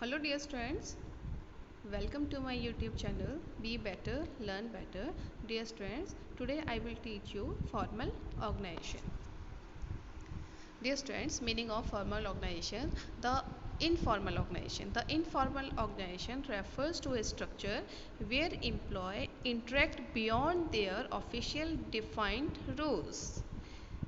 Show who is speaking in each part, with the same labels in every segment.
Speaker 1: Hello dear students, welcome to my YouTube channel Be Better, Learn Better. Dear students, today I will teach you formal organization. Dear students, meaning of formal organization, the informal organization. The informal organization refers to a structure where employees interact beyond their official defined rules.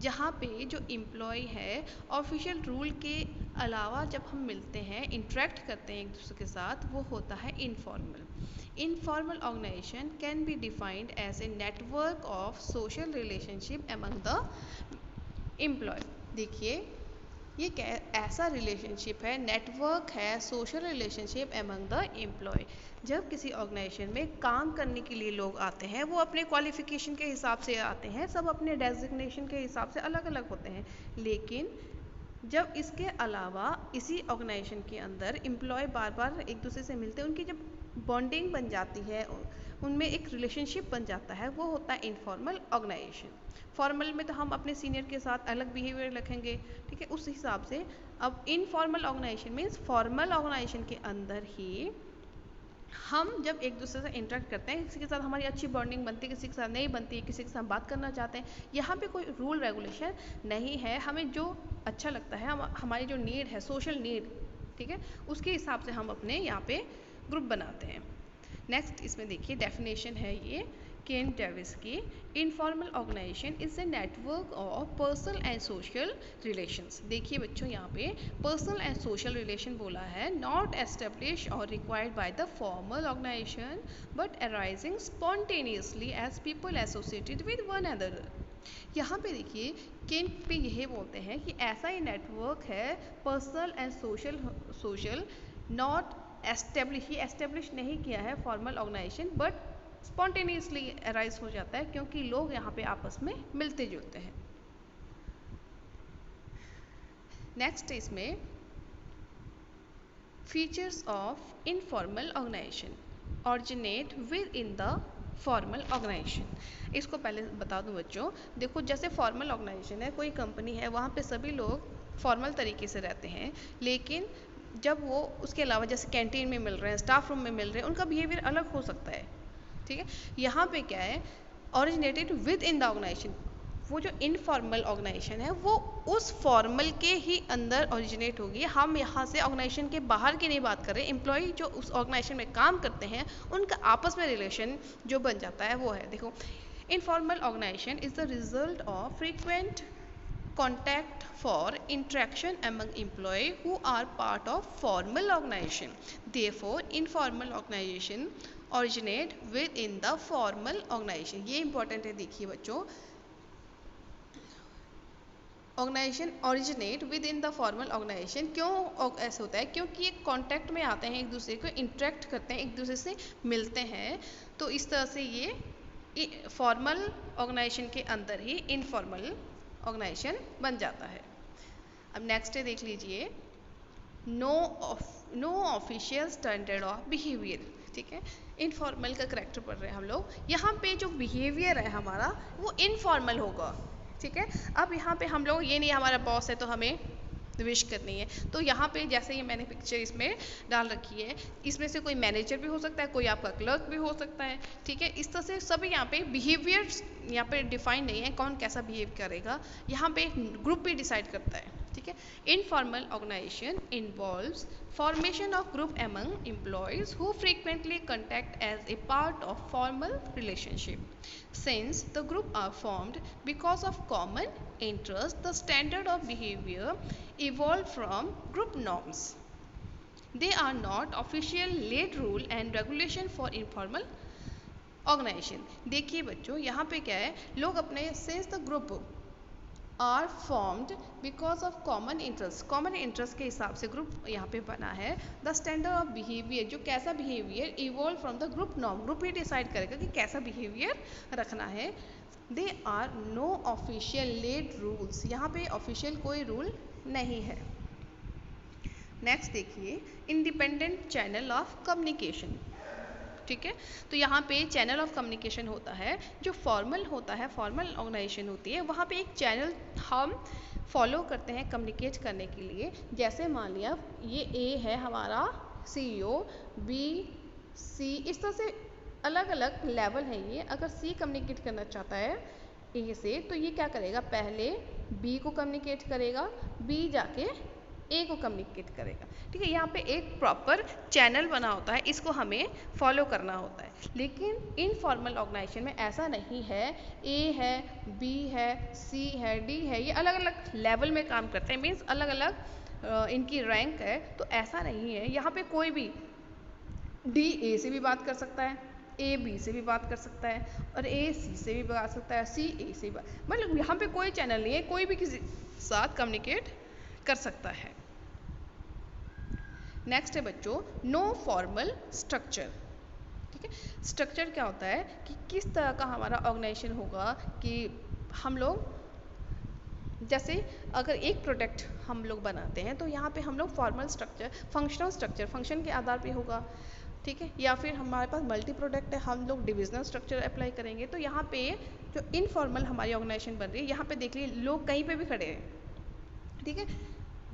Speaker 1: जहाँ पे जो employ है official rule के अलावा जब हम मिलते हैं इंटरेक्ट करते हैं एक दूसरे के साथ वो होता है informal organisation can be defined as a network of social relationship among the employ. देखिए ये ऐसा रिलेशनशिप है, नेटवर्क है, social relationship among the employ. जब किसी ऑर्गेनाइजेशन में काम करने के लिए लोग आते हैं वो अपने क्वालिफिकेशन के हिसाब से आते हैं, सब अपने डेजिग्नेशन के हिसाब से अलग अलग होते हैं, लेकिन जब इसके अलावा इसी ऑर्गेनाइजेशन के अंदर एम्प्लॉय बार बार एक दूसरे से मिलते हैं, उनकी जब बॉन्डिंग बन जाती है, उनमें एक रिलेशनशिप बन जाता है, वो होता है इनफॉर्मल ऑर्गेनाइजेशन। फॉर्मल में तो हम अपने सीनियर के साथ अलग बिहेवियर रखेंगे, ठीक है, उस हिसाब से। अब informal organisation means formal organisation के अंदर ही हम जब एक दूसरे से इंटरेक्ट करते हैं, किसी के साथ हमारी अच्छी बॉन्डिंग बनती है, किसी के साथ नहीं बनती है, किसी के साथ बात करना चाहते हैं, यहाँ पे कोई रूल रेगुलेशन नहीं है, हमें जो अच्छा लगता है, हमारी जो नीड है, सोशल नीड, ठीक है, उसके हिसाब से हम अपने यहाँ पे ग्रुप बनाते हैं। नेक्स्ट इसमें देखिए डेफिनेशन है ये केन डेविस की, informal organisation is a network of personal and social relations. देखिए बच्चों यहाँ पे पर्सनल एंड सोशल रिलेशन बोला है, नॉट एस्टेब्लिश और required by the formal organisation but arising spontaneously as people associated with one other. यहाँ पे देखिए केन पे यही बोलते हैं कि ऐसा ही नेटवर्क है personal and social not establish नहीं किया है formal organisation, but spontaneously arise हो जाता है क्योंकि लोग यहाँ पे आपस में मिलते जुलते हैं। नेक्स्ट इसमें features of informal organisation originate within the formal organisation. इसको पहले बता दूं बच्चों, देखो जैसे फॉर्मल ऑर्गेनाइजेशन है, कोई कंपनी है, वहाँ पे सभी लोग फॉर्मल तरीके से रहते हैं, लेकिन जब वो उसके अलावा जैसे कैंटीन में मिल रहे हैं, स्टाफ रूम में मिल रहे हैं, उनका बिहेवियर अलग हो सकता है, ठीक है। यहाँ पे क्या है, originated within the organisation, वो जो इनफॉर्मल ऑर्गेनाइजेशन है वो उस फॉर्मल के ही अंदर ओरिजिनेट होगी। हम यहाँ से ऑर्गेनाइजेशन के बाहर की नहीं बात कर रहे, एम्प्लॉय जो उस ऑर्गेनाइजेशन में काम करते हैं उनका आपस में रिलेशन जो बन जाता है वो है। देखो informal organisation is the result of frequent contact for interaction among employees who are part of formal organization. Therefore informal organization originate within the formal organization. ये important है, देखिए बच्चों, organisation originate within the formal organisation. क्यों ऐसा होता है, क्योंकि ये कॉन्टैक्ट में आते हैं, एक दूसरे को इंटरेक्ट करते हैं, एक दूसरे से मिलते हैं, तो इस तरह से ये फॉर्मल ऑर्गेनाइजेशन के अंदर ही इनफॉर्मल ऑर्गेनाइजेशन बन जाता है। अब नेक्स्ट है, देख लीजिए, no official standard of behaviour, ठीक है। इनफॉर्मल का करेक्टर पढ़ रहे हैं हम लोग, यहाँ पे जो बिहेवियर है हमारा वो इनफॉर्मल होगा, ठीक है। अब यहाँ पे हम लोग ये नहीं हमारा बॉस है तो हमें विश करनी है, तो यहाँ पे जैसे ये मैंने पिक्चर इसमें डाल रखी है, इसमें से कोई मैनेजर भी हो सकता है, कोई आपका क्लर्क भी हो सकता है, ठीक है। इस तरह से सभी यहाँ पे बिहेवियर यहाँ पे डिफाइन नहीं है, कौन कैसा बिहेव करेगा, यहाँ पे ग्रुप भी डिसाइड करता है, ठीक है। Informal organisation involves formation of group among employees who frequently contact as a part of formal relationship. Since the group are formed because of common interest, the standard of behavior evolved from group norms. They are not official laid rule and regulation for informal organization. देखिए बच्चों यहाँ पे क्या है, लोग अपने since the group are formed because of common interest के हिसाब से ग्रुप यहाँ पे बना है। द स्टैंडर्ड ऑफ बिहेवियर, जो कैसा behaviour evolve from the group norm, group ही डिसाइड करेगा कि कैसा बिहेवियर रखना है। They are no official laid rules, यहाँ पे ऑफिशियल कोई रूल नहीं है। नेक्स्ट देखिए, इंडिपेंडेंट चैनल ऑफ कम्युनिकेशन, ठीक है। तो यहाँ पे चैनल ऑफ कम्युनिकेशन होता है, जो फॉर्मल होता है, फॉर्मल ऑर्गेनाइजेशन होती है, वहाँ पे एक चैनल हम फॉलो करते हैं कम्युनिकेट करने के लिए। जैसे मान लिया ये ए है हमारा CEO, B, C, इस तरह से अलग अलग लेवल है ये। अगर C कम्युनिकेट करना चाहता है A से तो ये क्या करेगा, पहले B को कम्युनिकेट करेगा, B जाके A को कम्युनिकेट करेगा। ठीक है, यहाँ पे एक प्रॉपर चैनल बना होता है, इसको हमें फॉलो करना होता है। लेकिन इनफॉर्मल ऑर्गेनाइजेशन में ऐसा नहीं है, A है, B है, C है, D है, ये अलग अलग लेवल में काम करते हैं, मीन्स अलग अलग इनकी रैंक है। तो ऐसा नहीं है, यहाँ पे कोई भी D A से भी बात कर सकता है, A B से भी बात कर सकता है, और A C से भी बात कर सकता है, C A से भी बात, मतलब यहाँ पे कोई चैनल नहीं है, कोई भी किसी साथ कम्युनिकेट कर सकता है। नेक्स्ट है बच्चों, नो फॉर्मल स्ट्रक्चर। ठीक है, स्ट्रक्चर क्या होता है कि किस तरह का हमारा ऑर्गेनाइजेशन होगा, कि हम लोग जैसे अगर एक प्रोडक्ट हम लोग बनाते हैं तो यहाँ पे हम लोग formal structure, functional structure, function के आधार पे होगा। ठीक है, या फिर हमारे पास मल्टी प्रोडक्ट है, हम लोग डिविजनल स्ट्रक्चर अप्लाई करेंगे। तो यहाँ पे जो इनफॉर्मल हमारी ऑर्गेनाइजेशन बन रही है, यहाँ पे देख लीजिए लोग कहीं पे भी खड़े हैं। ठीक है,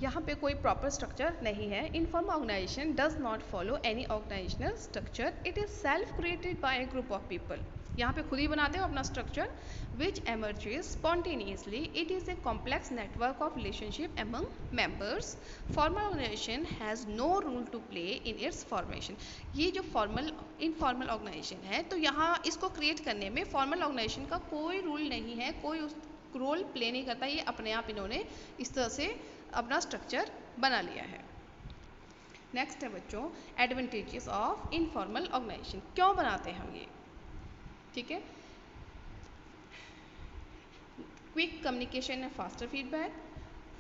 Speaker 1: यहाँ पे कोई प्रॉपर स्ट्रक्चर नहीं है। Informal organisation does not follow any organisational structure, it is self created by a group of people. यहाँ पे खुद ही बनाते हो अपना structure, which emerges spontaneously, it is a complex network of relationship among members. Formal organisation has no rule to play in its formation. ये जो formal informal organisation है, तो यहाँ इसको क्रिएट करने में फॉर्मल ऑर्गेनाइजेशन का कोई रूल नहीं है, कोई उस रोल प्ले नहीं करता, ये अपने आप इन्होंने इस तरह से अपना स्ट्रक्चर बना लिया है। नेक्स्ट है बच्चों, एडवांटेजेस ऑफ इनफॉर्मल ऑर्गेनाइजेशन। क्यों बनाते हैं हम ये? ठीक है, quick communication and faster feedback,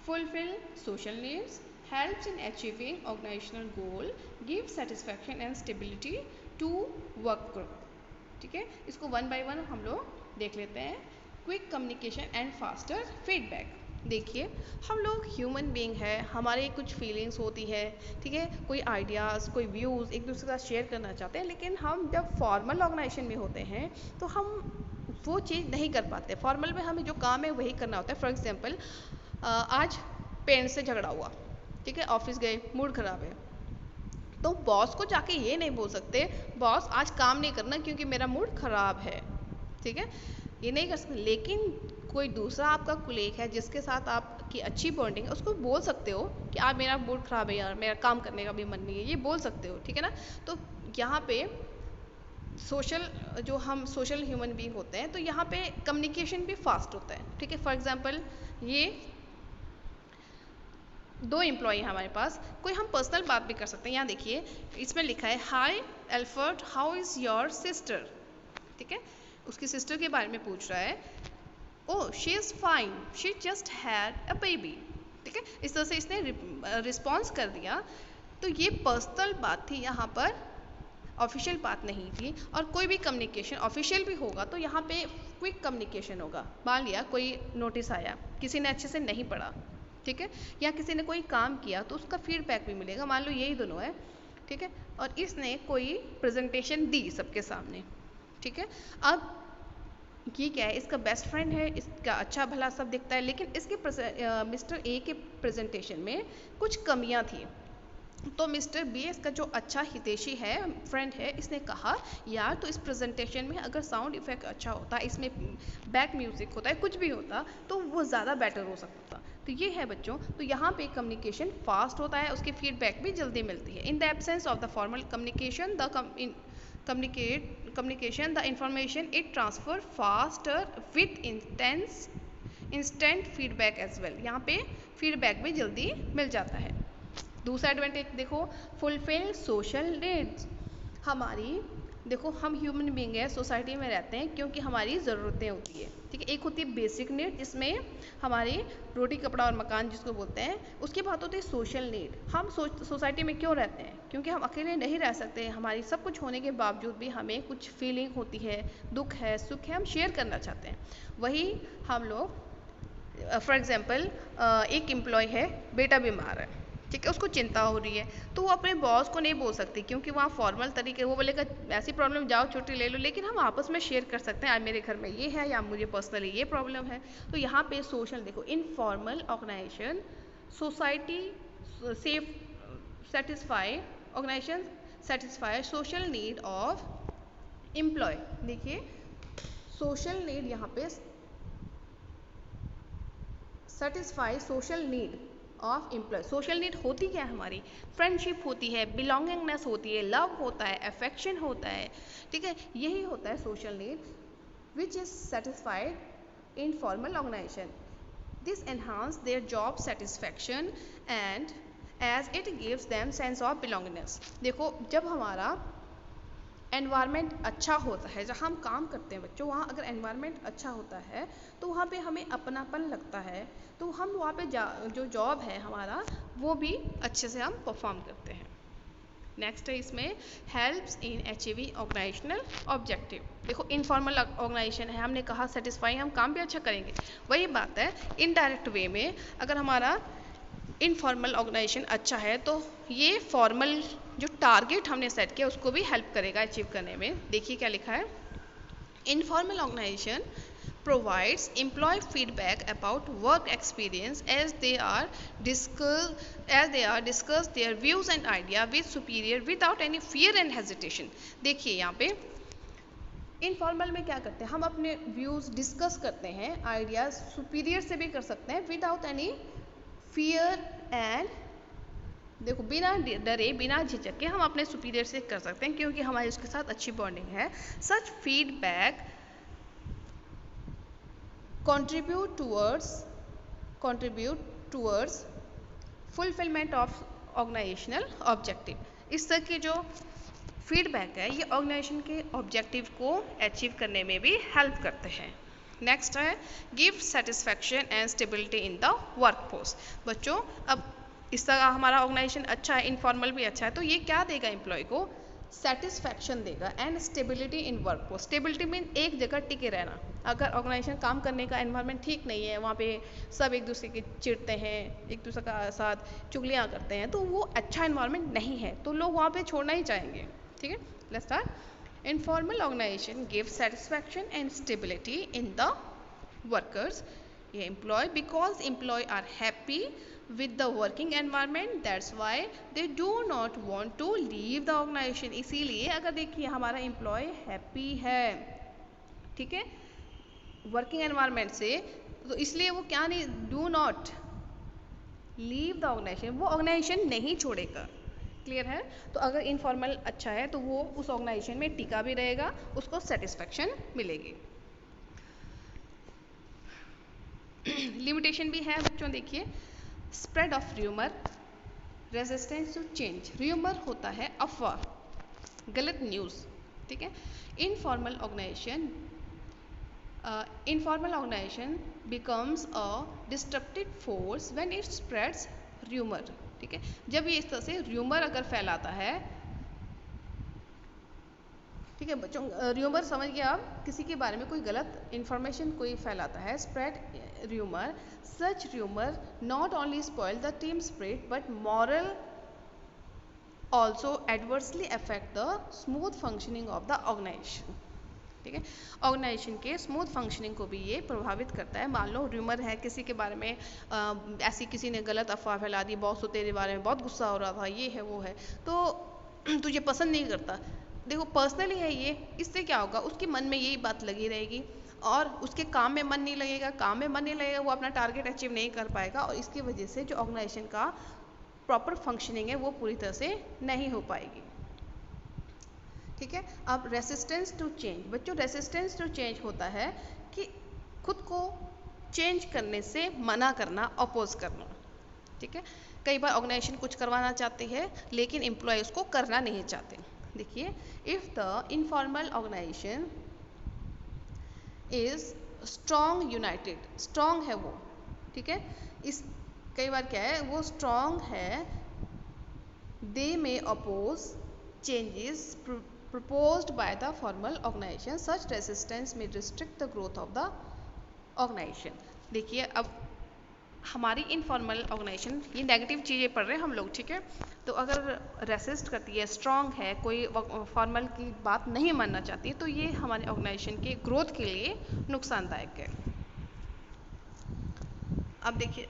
Speaker 1: fulfil social needs, helps in achieving organisational goal, give satisfaction and stability to work group. ठीक है, इसको वन बाय वन हम लोग देख लेते हैं। Quick communication and faster feedback. देखिए, हम लोग ह्यूमन बीइंग है, हमारे कुछ फीलिंग्स होती है। ठीक है, कोई आइडियाज़, कोई व्यूज़ एक दूसरे के साथ शेयर करना चाहते हैं, लेकिन हम जब फॉर्मल ऑर्गेनाइजेशन में होते हैं तो हम वो चीज़ नहीं कर पाते। फॉर्मल में हमें जो काम है वही करना होता है। फॉर एग्जांपल, आज पेरेंट्स से झगड़ा हुआ, ठीक है, ऑफिस गए, मूड ख़राब है, तो बॉस को जाके ये नहीं बोल सकते बॉस आज काम नहीं करना क्योंकि मेरा मूड ख़राब है। ठीक है, ये नहीं कर सकते। लेकिन कोई दूसरा आपका कोलीग है जिसके साथ आपकी अच्छी बॉन्डिंग है, उसको बोल सकते हो कि आज मेरा मूड ख़राब है यार, मेरा काम करने का भी मन नहीं है, ये बोल सकते हो। ठीक है ना, तो यहाँ पे सोशल, जो हम सोशल ह्यूमन बीइंग होते हैं, तो यहाँ पे कम्युनिकेशन भी फास्ट होता है। ठीक है, फॉर एग्जांपल ये दो एम्प्लॉय हैं हमारे पास, कोई हम पर्सनल बात भी कर सकते हैं। यहाँ देखिए, इसमें लिखा है hi Alfred, how is your sister. ठीक है, उसकी सिस्टर के बारे में पूछ रहा है। ओह she is fine, she just had a baby. ठीक है, इस तरह से इसने रिस्पॉन्स कर दिया। तो ये पर्सनल बात थी, यहाँ पर ऑफिशियल बात नहीं थी। और कोई भी कम्युनिकेशन ऑफिशियल भी होगा तो यहाँ पे क्विक कम्युनिकेशन होगा। मान लिया कोई नोटिस आया, किसी ने अच्छे से नहीं पढ़ा, ठीक है, या किसी ने कोई काम किया तो उसका फीडबैक भी मिलेगा। मान लो यही दोनों है, ठीक है, और इसने कोई प्रेजेंटेशन दी सबके सामने। ठीक है, अब ये क्या है, इसका बेस्ट फ्रेंड है, इसका अच्छा भला सब दिखता है, लेकिन इसके मिस्टर ए के प्रेजेंटेशन में कुछ कमियां थी। तो मिस्टर बी, इसका जो अच्छा हितैषी है, फ्रेंड है, इसने कहा यार तो इस प्रेजेंटेशन में अगर साउंड इफेक्ट अच्छा होता, इसमें बैक म्यूजिक होता है, कुछ भी होता, तो वो ज़्यादा बेटर हो सकता। तो ये है बच्चों, तो यहाँ पे कम्युनिकेशन फास्ट होता है, उसकी फीडबैक भी जल्दी मिलती है। In the absence of the formal communication, the information it transfer faster with instant feedback as well. यहाँ पे फीडबैक भी जल्दी मिल जाता है। दूसरा एडवांटेज देखो, फुलफिल सोशल नीड्स। हमारी देखो, हम ह्यूमन बीइंग है, सोसाइटी में रहते हैं क्योंकि हमारी ज़रूरतें होती है। ठीक है, एक होती है बेसिक नीड जिसमें हमारी रोटी कपड़ा और मकान जिसको बोलते हैं, उसके बाद होती है सोशल नीड। हम सोसाइटी में क्यों रहते हैं? क्योंकि हम अकेले नहीं रह सकते। हमारी सब कुछ होने के बावजूद भी हमें कुछ फीलिंग होती है, दुख है, सुख है, हम शेयर करना चाहते हैं। वही हम लोग, फॉर एग्जाम्पल एक एम्प्लॉय है, बेटा बीमार है, ठीक है, उसको चिंता हो रही है, तो वो अपने बॉस को नहीं बोल सकती क्योंकि वहाँ फॉर्मल तरीके, वो बोलेगा ऐसी प्रॉब्लम जाओ छुट्टी ले लो। लेकिन हम आपस में शेयर कर सकते हैं, आज मेरे घर में ये है या मुझे पर्सनली ये प्रॉब्लम है। तो यहाँ पे सोशल देखो, informal organisation society safe satisfy organisation satisfy social need of employ. देखिए सोशल नीड यहाँ पे satisfy social need of employ. Social need होती क्या है हमारी? फ्रेंडशिप होती है, बिलोंगिंगनेस होती है, लव होता है, अफेक्शन होता है, ठीक है, यही होता है social need which is satisfied in formal organisation. This enhance their job satisfaction and as it gives them sense of belongingness. देखो जब हमारा एनवायरनमेंट अच्छा होता है, जहाँ हम काम करते हैं बच्चों, वहाँ अगर एनवायरनमेंट अच्छा होता है तो वहाँ पे हमें अपनापन लगता है, तो हम वहाँ पे जो जॉब है हमारा वो भी अच्छे से हम परफॉर्म करते हैं। नेक्स्ट है इसमें helps in achieving organisational objective. देखो इनफॉर्मल ऑर्गेनाइजेशन है, हमने कहा सेटिस्फाई, हम काम भी अच्छा करेंगे, वही बात है इनडायरेक्ट वे में अगर हमारा इनफॉर्मल ऑर्गेनाइजेशन अच्छा है तो ये फॉर्मल जो टारगेट हमने सेट किया उसको भी हेल्प करेगा अचीव करने में। देखिए क्या लिखा है, informal organisation provides employee feedback about work experience as they are discuss their views and idea with superior without any fear and hesitation। देखिए यहाँ पे इनफॉर्मल में क्या करते हैं, हम अपने व्यूज़ डिस्कस करते हैं, आइडियाज़ सुपीरियर से भी कर सकते हैं विदाउट एनी फियर एंड, देखो बिना डरे बिना झिझक के हम अपने सुपीरियर से कर सकते हैं क्योंकि हमारी उसके साथ अच्छी बॉन्डिंग है। सच feedback contribute towards fulfillment of organizational objective। इस तरह के जो फीडबैक है ये ऑर्गेनाइजेशन के ऑब्जेक्टिव को अचीव करने में भी हेल्प करते हैं। नेक्स्ट है give satisfaction and stability in the workforce. बच्चों अब इस तरह हमारा ऑर्गेनाइजेशन अच्छा है, इनफॉर्मल भी अच्छा है, तो ये क्या देगा एम्प्लॉय को? सेटिस्फैक्शन देगा and stability in workforce. Stability mean एक जगह टिके रहना। अगर ऑर्गेनाइजेशन काम करने का एनवायरनमेंट ठीक नहीं है, वहाँ पे सब एक दूसरे के चिढ़ते हैं, एक दूसरे का साथ चुगलियाँ करते हैं, तो वो अच्छा एनवायरनमेंट नहीं है, तो लोग वहाँ पे छोड़ना ही चाहेंगे। ठीक है, let's start. Informal organisation give satisfaction and stability in the workers employee because employee are happy with the working environment, that's why they do not want to leave the organization। इसीलिए अगर देखिए हमारा एम्प्लॉय हैप्पी है, ठीक है, working environment से, तो इसलिए वो क्या नहीं, do not leave the organisation, वो ऑर्गेनाइजेशन नहीं छोड़ेगा। क्लियर है? तो अगर इनफॉर्मल अच्छा है तो वो उस ऑर्गेनाइजेशन में टिका भी रहेगा, उसको सेटिस्फैक्शन मिलेगी। लिमिटेशन भी है बच्चों, देखिए spread of rumour, resistance to change. Rumour होता है अफवाह, गलत न्यूज़, ठीक है। Informal organisation becomes a disruptive force when it spreads rumour, ठीक है। जब ये इस तरह से र्यूमर अगर फैलाता है, ठीक है बच्चों, र्यूमर समझ गया आप, किसी के बारे में कोई गलत इन्फॉर्मेशन कोई फैलाता है, spread rumour, such rumour not only spoil the team spirit but moral also adversely affect the smooth functioning of the organisation. ठीक है, ऑर्गेनाइजेशन के स्मूथ फंक्शनिंग को भी ये प्रभावित करता है। मान लो र्यूमर है, किसी के बारे में ऐसी किसी ने गलत अफवाह फैला दी, बॉस तो तेरे बारे में बहुत गुस्सा हो रहा था, ये है वो है, तो तुझे पसंद नहीं करता। देखो पर्सनली है ये, इससे क्या होगा, उसके मन में यही बात लगी रहेगी और उसके काम में मन नहीं लगेगा, काम में मन नहीं लगेगा, वो अपना टारगेट अचीव नहीं कर पाएगा और इसकी वजह से जो ऑर्गेनाइजेशन का प्रॉपर फंक्शनिंग है वो पूरी तरह से नहीं हो पाएगी। ठीक है, अब रेसिस्टेंस टू चेंज। बच्चों रेसिस्टेंस टू चेंज होता है कि खुद को चेंज करने से मना करना, अपोज करना। ठीक है, कई बार ऑर्गेनाइजेशन कुछ करवाना चाहती है लेकिन एम्प्लॉय उसको करना नहीं चाहते। देखिए, if the informal organisation is strong united, strong है वो, ठीक है, इस कई बार क्या है, वो स्ट्रॉन्ग है, they may oppose changes proposed by the formal organization, such resistance may restrict the growth of the organization। देखिए अब हमारी इनफॉर्मल ऑर्गेनाइजेशन, ये नेगेटिव चीज़ें पढ़ रहे हैं हम लोग, ठीक है, तो अगर रेसिस्ट करती है, स्ट्रॉन्ग है, कोई फॉर्मल की बात नहीं मानना चाहती, तो ये हमारे ऑर्गेनाइजेशन के ग्रोथ के लिए नुकसानदायक है। अब देखिए,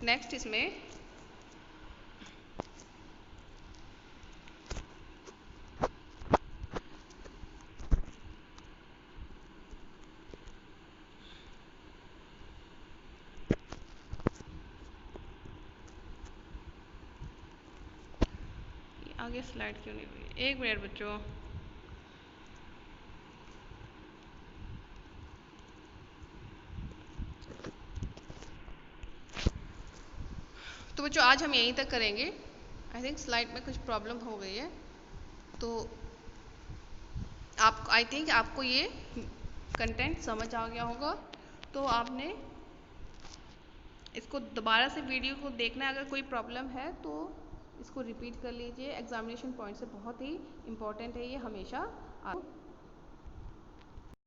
Speaker 1: नेक्स्ट इसमें आगे स्लाइड क्यों नहीं हुई, एक मिनट बच्चों। तो बच्चों आज हम यहीं तक करेंगे। आई थिंक स्लाइड में कुछ प्रॉब्लम हो गई है, तो आई थिंक आपको ये कंटेंट समझ आ गया होगा। तो आपने इसको दोबारा से वीडियो को देखना है, अगर कोई प्रॉब्लम है तो इसको रिपीट कर लीजिए। एग्जामिनेशन पॉइंट से बहुत ही इम्पोर्टेंट है ये, हमेशा आप